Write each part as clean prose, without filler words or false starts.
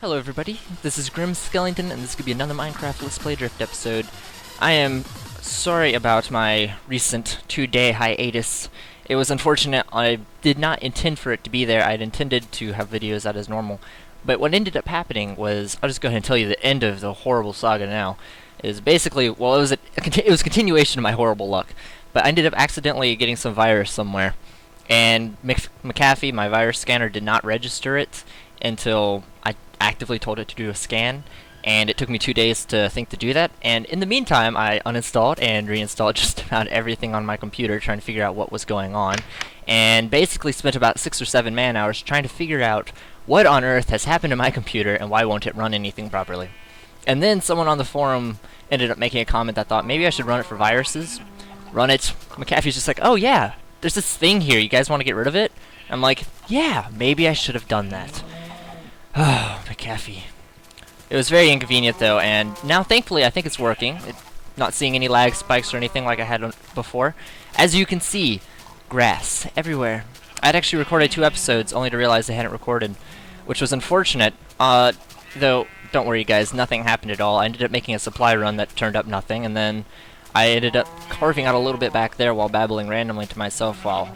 Hello everybody, this is GrimSkellington, and this could be another Minecraft Let's Play Drift episode. I am sorry about my recent 2-day hiatus. It was unfortunate. I did not intend for it to be there. I had intended to have videos out as normal. But what ended up happening was, I'll just go ahead and tell you the end of the horrible saga now, is basically, well, it was a continuation of my horrible luck. But I ended up accidentally getting some virus somewhere. And McAfee, my virus scanner, did not register it until I actively told it to do a scan, and it took me 2 days to think to do that. And in the meantime, I uninstalled and reinstalled just about everything on my computer, trying to figure out what was going on, and basically spent about 6 or 7 man hours trying to figure out what on earth has happened to my computer and why won't it run anything properly. And then someone on the forum ended up making a comment that thought maybe I should run it for viruses. Run it. McAfee's just like, oh yeah, there's this thing here, you guys want to get rid of it? I'm like, yeah, maybe I should have done that. Oh, McAfee. It was very inconvenient though, and now thankfully I think it's working. Not seeing any lag spikes or anything like I had before. As you can see, grass everywhere. I'd actually recorded 2 episodes only to realize I hadn't recorded, which was unfortunate. Though, don't worry guys, nothing happened at all. I ended up making a supply run that turned up nothing, and then I ended up carving out a little bit back there while babbling randomly to myself while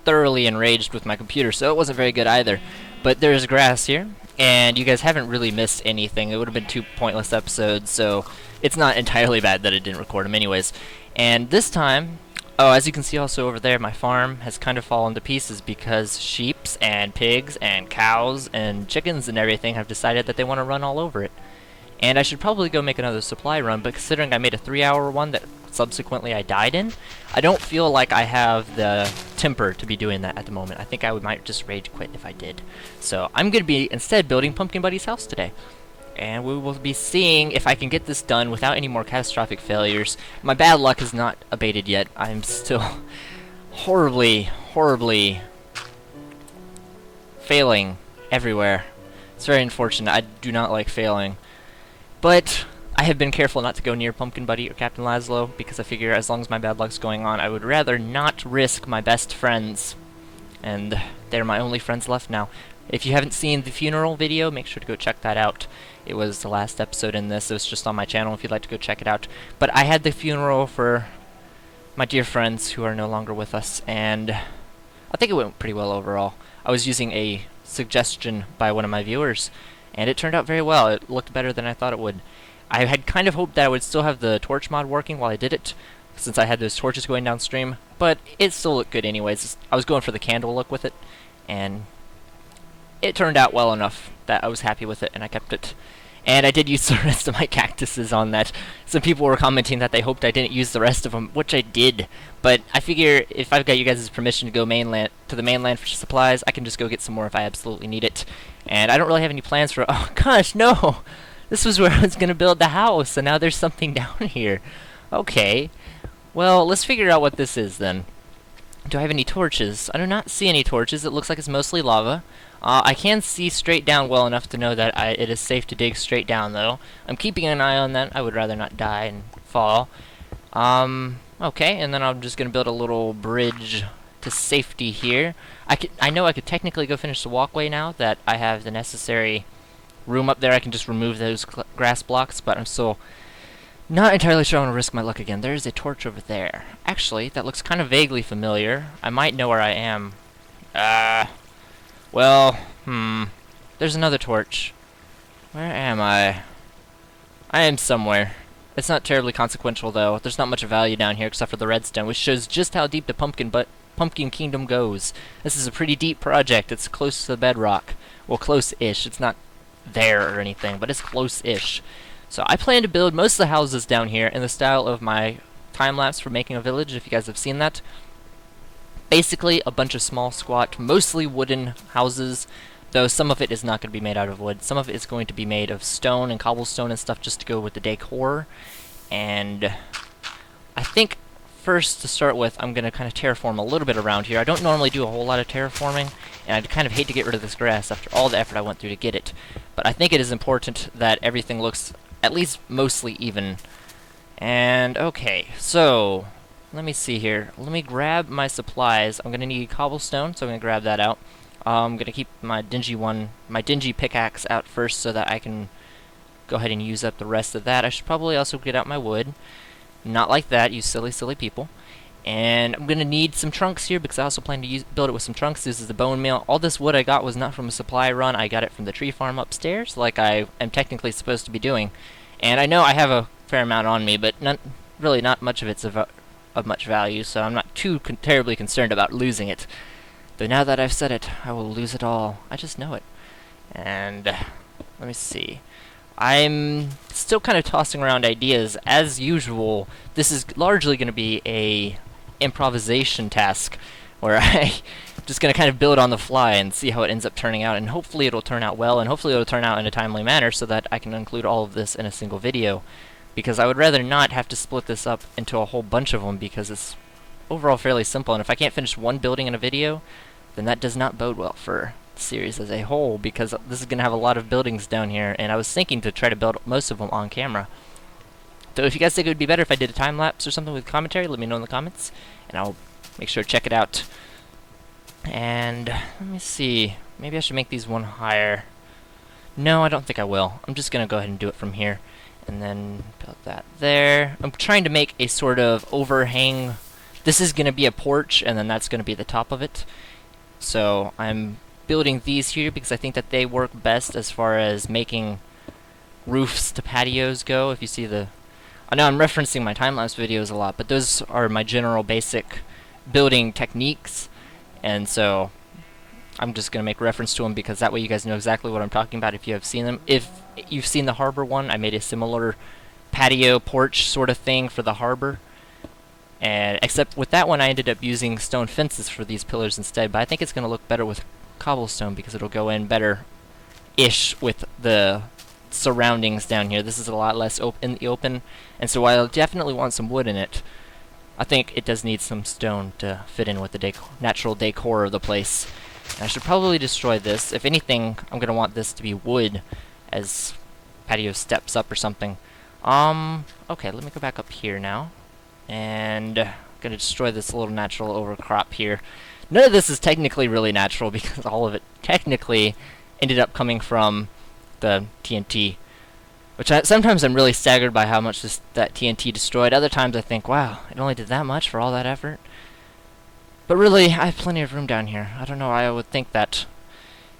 thoroughly enraged with my computer, so it wasn't very good either. But there's grass here, and you guys haven't really missed anything. It would have been 2 pointless episodes, so it's not entirely bad that I didn't record them anyways. And this time, oh, as you can see also over there, my farm has kind of fallen to pieces because sheeps and pigs and cows and chickens and everything have decided that they want to run all over it. And I should probably go make another supply run, but considering I made a 3-hour one that subsequently I died in, I don't feel like I have the temper to be doing that at the moment. I think I might just rage quit if I did. So I'm going to be instead building Pumpkin Buddy's house today. And we will be seeing if I can get this done without any more catastrophic failures. My bad luck has not abated yet. I'm still horribly failing everywhere. It's very unfortunate. I do not like failing. But I have been careful not to go near Pumpkin Buddy or Captain Laszlo, because I figure as long as my bad luck's going on, I would rather not risk my best friends. And they're my only friends left now. If you haven't seen the funeral video, make sure to go check that out. It was the last episode in this. It was just on my channel if you'd like to go check it out. But I had the funeral for my dear friends who are no longer with us, and I think it went pretty well overall. I was using a suggestion by one of my viewers, and it turned out very well. It looked better than I thought it would. I had kind of hoped that I would still have the torch mod working while I did it, since I had those torches going downstream, but it still looked good anyways. I was going for the candle look with it, and it turned out well enough that I was happy with it, and I kept it. And I did use the rest of my cactuses on that. Some people were commenting that they hoped I didn't use the rest of them, which I did. But I figure if I've got you guys' permission to go to the mainland for supplies, I can just go get some more if I absolutely need it. And I don't really have any plans for... Oh gosh, no! This was where I was going to build the house, and now there's something down here. Okay. Well, let's figure out what this is then. Do I have any torches? I do not see any torches. It looks like it's mostly lava. I can see straight down well enough to know that it is safe to dig straight down, though. I'm keeping an eye on that. I would rather not die and fall. Okay, and then I'm just going to build a little bridge to safety here. I know I could technically go finish the walkway now that I have the necessary room up there. I can just remove those grass blocks, but I'm still not entirely sure I want to risk my luck again. There's a torch over there. Actually, that looks kind of vaguely familiar. I might know where I am. Well, there's another torch. Where am I? I am somewhere. It's not terribly consequential, though. There's not much value down here except for the redstone, which shows just how deep the Pumpkin Kingdom goes. This is a pretty deep project. It's close to the bedrock. Well, close-ish. It's not there or anything, but it's close-ish. So I plan to build most of the houses down here in the style of my time-lapse for making a village, if you guys have seen that. Basically, a bunch of small, squat, mostly wooden houses, though some of it is not going to be made out of wood. Some of it is going to be made of stone and cobblestone and stuff just to go with the decor. And I think first, to start with, I'm going to kind of terraform a little bit around here. I don't normally do a whole lot of terraforming, and I'd kind of hate to get rid of this grass after all the effort I went through to get it. But I think it is important that everything looks at least mostly even. And, okay, so let me see here. Let me grab my supplies. I'm going to need cobblestone, so I'm going to grab that out. I'm gonna keep my dingy pickaxe out first so that I can go ahead and use up the rest of that. I should probably also get out my wood. Not like that, you silly, silly people. And I'm gonna need some trunks here because I also plan to build it with some trunks. This is the bone meal. All this wood I got was not from a supply run. I got it from the tree farm upstairs, like I am technically supposed to be doing. And I know I have a fair amount on me, but really not much of it's of much value, so I'm not too terribly concerned about losing it. Though now that I've said it, I will lose it all. I just know it. And let me see. I'm still kind of tossing around ideas. As usual, this is largely going to be a improvisation task where I'm just going to kind of build on the fly and see how it ends up turning out, and hopefully it'll turn out well, and hopefully it'll turn out in a timely manner so that I can include all of this in a single video, because I would rather not have to split this up into a whole bunch of them, because it's overall fairly simple, and if I can't finish one building in a video, then that does not bode well for the series as a whole, because this is going to have a lot of buildings down here, and I was thinking to try to build most of them on camera. So if you guys think it would be better if I did a time-lapse or something with commentary, let me know in the comments, and I'll make sure to check it out. And let me see, maybe I should make these one higher. No, I don't think I will. I'm just going to go ahead and do it from here, and then build that there. I'm trying to make a sort of overhang. This is going to be a porch, and then that's going to be the top of it. So I'm building these here because I think that they work best as far as making roofs to patios go. If you see the... I know I'm referencing my time-lapse videos a lot, but those are my general basic building techniques, and so I'm just going to make reference to them because that way you guys know exactly what I'm talking about if you have seen them. If you've seen the harbor one, I made a similar patio porch sort of thing for the harbor. And except with that one, I ended up using stone fences for these pillars instead, but I think it's going to look better with cobblestone because it'll go in better-ish with the surroundings down here. This is a lot less in the open, and so while I definitely want some wood in it, I think it does need some stone to fit in with the natural decor of the place. And I should probably destroy this. If anything, I'm going to want this to be wood as patio steps up or something. Okay, let me go back up here now. And I'm going to destroy this little natural overcrop here. None of this is technically really natural because all of it technically ended up coming from the TNT. Which sometimes I'm really staggered by how much that TNT destroyed. Other times I think, wow, it only did that much for all that effort. But really, I have plenty of room down here. I don't know why I would think that.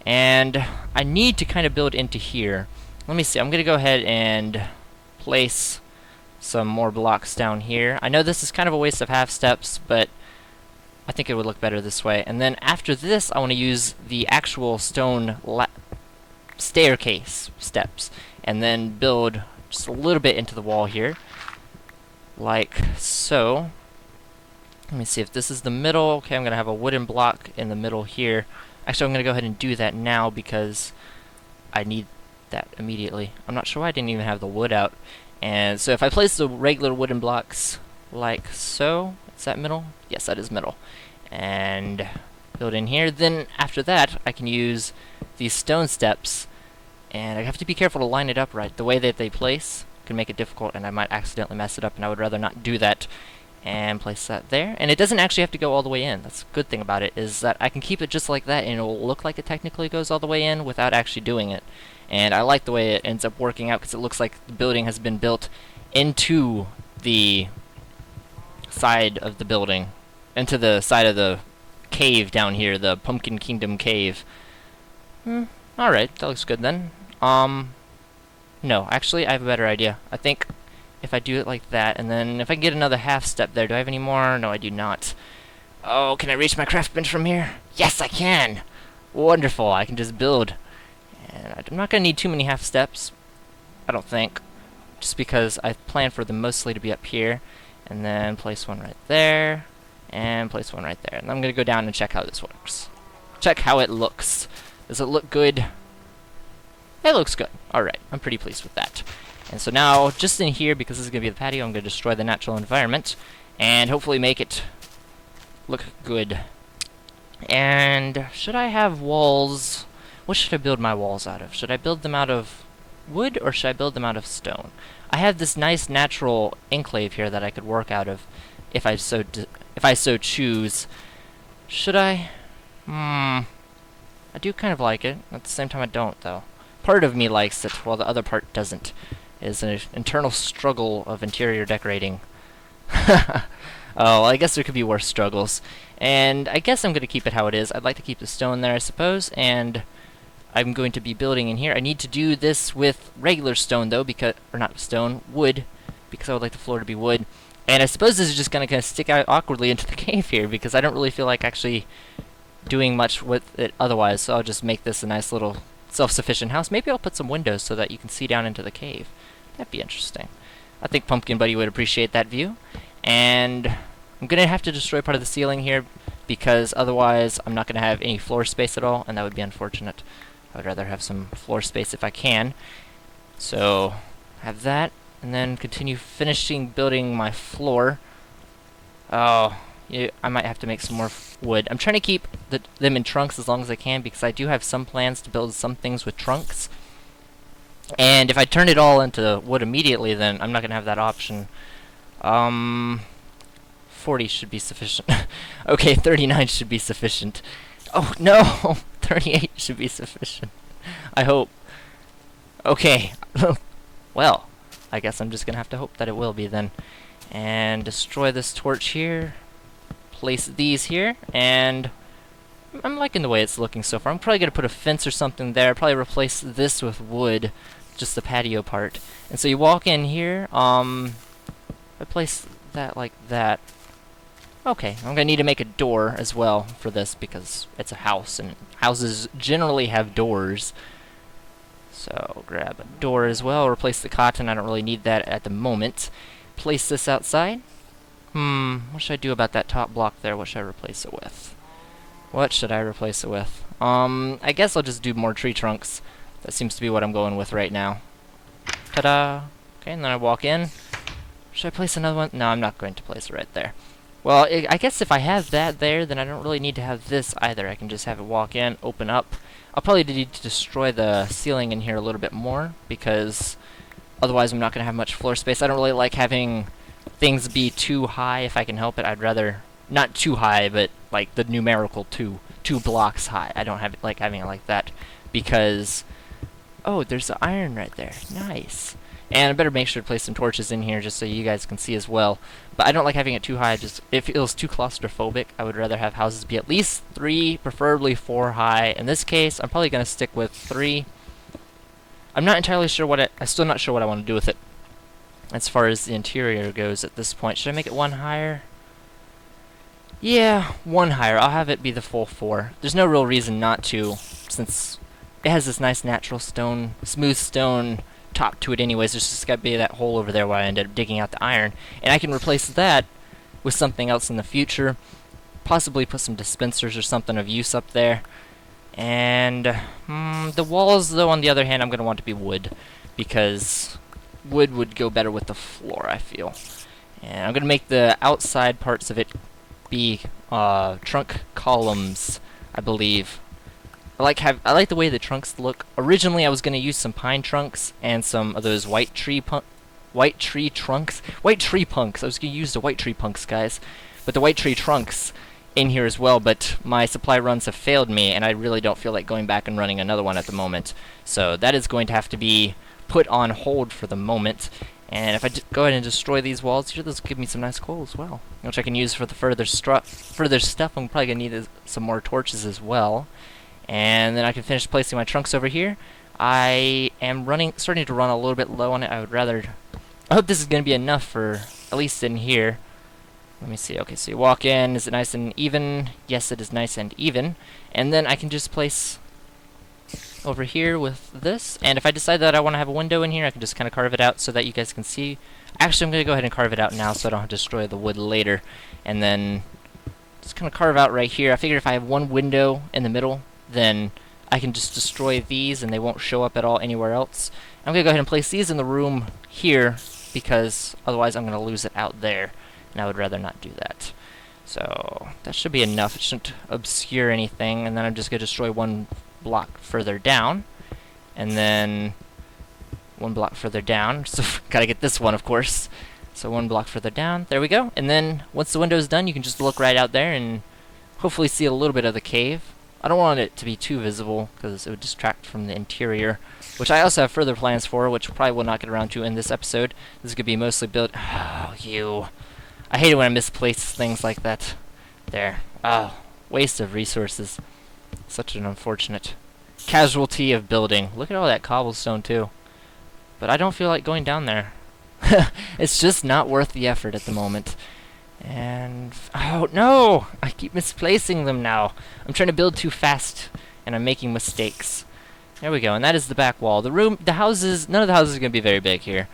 And I need to kind of build into here. Let me see, I'm going to go ahead and place some more blocks down here. I know this is kind of a waste of half steps, but I think it would look better this way. And then after this, I want to use the actual stone staircase steps, and then build just a little bit into the wall here, like so. Let me see if this is the middle. Okay, I'm going to have a wooden block in the middle here. Actually, I'm going to go ahead and do that now because I need that immediately. I'm not sure why I didn't even have the wood out. And so if I place the regular wooden blocks like so, is that middle? Yes, that is middle. And build in here. Then after that, I can use these stone steps, and I have to be careful to line it up right. The way that they place can make it difficult, and I might accidentally mess it up, and I would rather not do that. And place that there. And it doesn't actually have to go all the way in. That's a good thing about it, is that I can keep it just like that, and it will look like it technically goes all the way in without actually doing it. And I like the way it ends up working out because it looks like the building has been built into the side of the building, into the side of the cave down here, the Pumpkin Kingdom cave. Alright, that looks good then. No, actually I have a better idea. I think if I do it like that, and then if I can get another half step there, do I have any more? No, I do not. Oh, can I reach my craft bench from here? Yes, I can! Wonderful, I can just build. And I'm not going to need too many half steps, I don't think, just because I've planned for them mostly to be up here, and then place one right there, and place one right there. And I'm going to go down and check how this works. Check how it looks. Does it look good? It looks good. Alright, I'm pretty pleased with that. And so now, just in here, because this is going to be the patio, I'm going to destroy the natural environment, and hopefully make it look good. And should I have walls? What should I build my walls out of? Should I build them out of wood, or should I build them out of stone? I have this nice natural enclave here that I could work out of if I so choose. Should I? I I do kind of like it. At the same time, I don't, though. Part of me likes it, while the other part doesn't. It's an internal struggle of interior decorating. Oh, I guess there could be worse struggles. And I guess I'm going to keep it how it is. I'd like to keep the stone there, I suppose, and I'm going to be building in here. I need to do this with regular stone, though, because, or not stone, wood, because I would like the floor to be wood. And I suppose this is just going to kind of stick out awkwardly into the cave here, because I don't really feel like actually doing much with it otherwise, so I'll just make this a nice little self-sufficient house. Maybe I'll put some windows so that you can see down into the cave. That'd be interesting. I think Pumpkin Buddy would appreciate that view. And I'm going to have to destroy part of the ceiling here, because otherwise I'm not going to have any floor space at all, and that would be unfortunate. I would rather have some floor space if I can. So, have that, and then continue finishing building my floor. Oh, yeah, I might have to make some more wood. I'm trying to keep them in trunks as long as I can, because I do have some plans to build some things with trunks. And if I turn it all into wood immediately, then I'm not going to have that option. 40 should be sufficient. Okay, 39 should be sufficient. Oh, no! 38 should be sufficient. I hope. Okay. Well, I guess I'm just going to have to hope that it will be then. And destroy this torch here. Place these here, and I'm liking the way it's looking so far. I'm probably going to put a fence or something there. Probably replace this with wood, just the patio part. And so you walk in here, I place that like that. Okay, I'm going to need to make a door as well for this, because it's a house, and houses generally have doors. So grab a door as well, replace the cotton. I don't really need that at the moment. Place this outside. What should I do about that top block there? What should I replace it with? What should I replace it with? I guess I'll just do more tree trunks. That seems to be what I'm going with right now. Ta-da! Okay, and then I walk in. Should I place another one? No, I'm not going to place it right there. Well, I guess if I have that there, then I don't really need to have this either. I can just have it walk in, open up. I'll probably need to destroy the ceiling in here a little bit more, because otherwise I'm not going to have much floor space. I don't really like having things be too high if I can help it. I'd rather not too high, but like the numerical two blocks high. I don't have it like having it like that, because oh, there's the iron right there. Nice. And I better make sure to place some torches in here just so you guys can see as well. But I don't like having it too high. Just it feels too claustrophobic. I would rather have houses be at least 3, preferably 4 high. In this case, I'm probably going to stick with 3. I'm not entirely sure what I'm still not sure what I want to do with it as far as the interior goes at this point. Should I make it 1 higher? Yeah, 1 higher. I'll have it be the full 4. There's no real reason not to, since it has this nice natural stone, smooth stone top to it anyways. There's just got to be that hole over there where I ended up digging out the iron. And I can replace that with something else in the future. Possibly put some dispensers or something of use up there. And the walls, though, on the other hand, I'm going to want to be wood, because wood would go better with the floor, I feel. And I'm going to make the outside parts of it be trunk columns, I believe. I like the way the trunks look. Originally, I was going to use some pine trunks and some of those white tree punks. White tree punks. I was going to use the white tree punks, guys. But the white tree trunks in here as well, but my supply runs have failed me, and I really don't feel like going back and running another one at the moment. So that is going to have to be put on hold for the moment. And if I go ahead and destroy these walls here, this will give me some nice coal as well, which I can use for the further stuff. I'm probably going to need some more torches as well. And then I can finish placing my trunks over here. I am starting to run a little bit low on it. I hope this is going to be enough for at least in here. Let me see. Okay, so you walk in. Is it nice and even? Yes, it is nice and even. And then I can just place over here with this. And if I decide that I want to have a window in here, I can just kind of carve it out so that you guys can see. Actually, I'm going to go ahead and carve it out now so I don't have to destroy the wood later. And then just kind of carve out right here. I figure if I have one window in the middle, then I can just destroy these and they won't show up at all anywhere else. I'm going to go ahead and place these in the room here, because otherwise I'm going to lose it out there, and I would rather not do that. So that should be enough. It shouldn't obscure anything. And then I'm just going to destroy 1 block further down, and then 1 block further down. So gotta get this one, of course. So 1 block further down. There we go. And then once the window is done, you can just look right out there and hopefully see a little bit of the cave. I don't want it to be too visible, because it would distract from the interior, which I also have further plans for, which probably will not get around to in this episode. This is going to be mostly built... Oh, you... I hate it when I misplace things like that. There. Oh, waste of resources. Such an unfortunate casualty of building. Look at all that cobblestone, too. But I don't feel like going down there. It's just not worth the effort at the moment. And... Oh, no! I keep misplacing them now. I'm trying to build too fast, and I'm making mistakes. There we go, and that is the back wall. The houses... None of the houses are going to be very big here.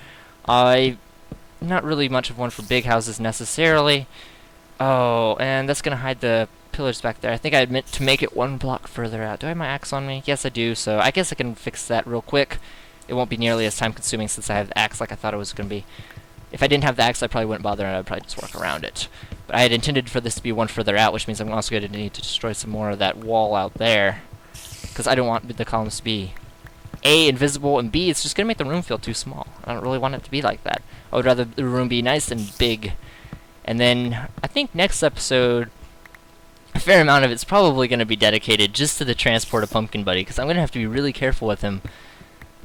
Not really much of one for big houses, necessarily. Oh, and that's going to hide the pillars back there. I think I meant to make it 1 block further out. Do I have my axe on me? Yes, I do, so I guess I can fix that real quick. It won't be nearly as time-consuming since I have the axe like I thought it was going to be. If I didn't have the axe, I probably wouldn't bother, and I'd probably just work around it. But I had intended for this to be 1 further out, which means I'm also going to need to destroy some more of that wall out there. Because I don't want the columns to be A, invisible, and B, it's just going to make the room feel too small. I don't really want it to be like that. I would rather the room be nice and big. And then, I think next episode, a fair amount of it's probably going to be dedicated just to the transport of Pumpkin Buddy, because I'm going to have to be really careful with him.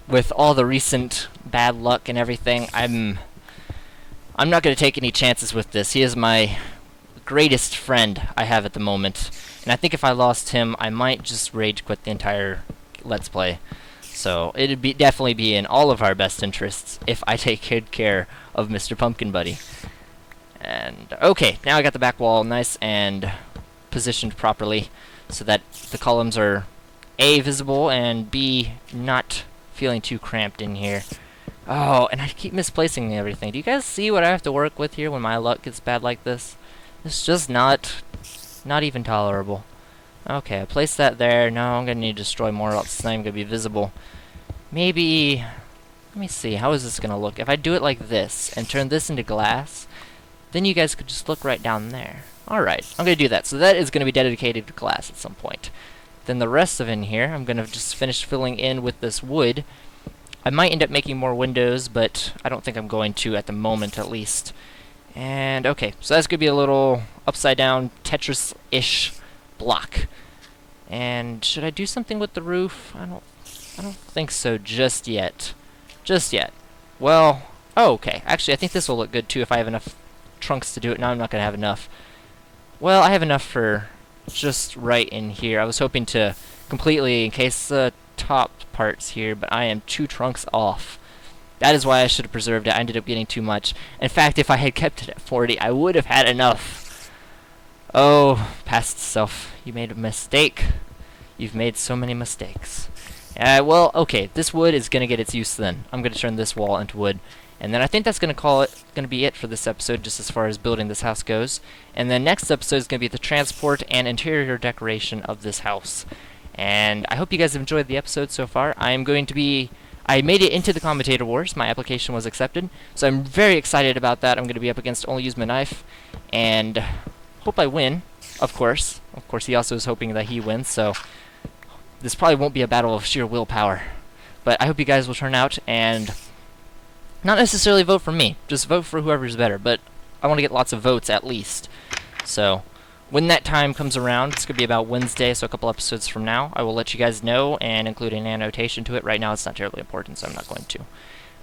With all the recent bad luck and everything, I'm not going to take any chances with this. He is my greatest friend I have at the moment. And I think if I lost him, I might just rage quit the entire Let's Play. So, it'd definitely be in all of our best interests if I take good care of Mr. Pumpkin Buddy. And, okay, now I got the back wall nice and positioned properly so that the columns are A, visible, and B, not feeling too cramped in here. Oh, and I keep misplacing everything. Do you guys see what I have to work with here when my luck gets bad like this? It's just not even tolerable. Okay, I placed that there. Now I'm going to need to destroy more, else it's not even going to be visible. Maybe... Let me see, how is this going to look? If I do it like this, and turn this into glass, then you guys could just look right down there. Alright, I'm going to do that. So that is going to be dedicated to glass at some point. Then the rest of in here, I'm going to just finish filling in with this wood. I might end up making more windows, but I don't think I'm going to at the moment, at least. And, okay, so that's going to be a little upside-down Tetris-ish block. And should I do something with the roof? I don't think so just yet. Just yet. Well, oh, okay. Actually, I think this will look good, too, if I have enough trunks to do it. No, I'm not going to have enough. Well, I have enough for just right in here. I was hoping to completely encase the top parts here, but I am 2 trunks off. That is why I should have preserved it. I ended up getting too much. In fact, if I had kept it at 40, I would have had enough. Oh, past self, you made a mistake. You've made so many mistakes. Well, okay, this wood is going to get its use then. I'm going to turn this wall into wood. And then I think that's going to be it for this episode, just as far as building this house goes. And then next episode is going to be the transport and interior decoration of this house. And I hope you guys have enjoyed the episode so far. I made it into the Commentator Wars. My application was accepted. So I'm very excited about that. I'm going to be up against Only Use My Knife. And hope I win, of course. Of course, he also is hoping that he wins, so this probably won't be a battle of sheer willpower. But I hope you guys will turn out and not necessarily vote for me. Just vote for whoever's better. But I want to get lots of votes at least. So when that time comes around, it's going to be about Wednesday, so a couple episodes from now, I will let you guys know and include an annotation to it. Right now it's not terribly important, so I'm not going to.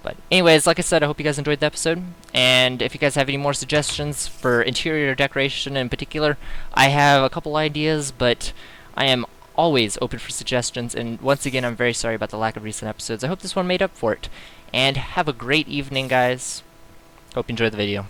But anyways, like I said, I hope you guys enjoyed the episode. And if you guys have any more suggestions for interior decoration in particular, I have a couple ideas, but I am always open for suggestions. And once again, I'm very sorry about the lack of recent episodes. I hope this one made up for it. And have a great evening, guys. Hope you enjoyed the video.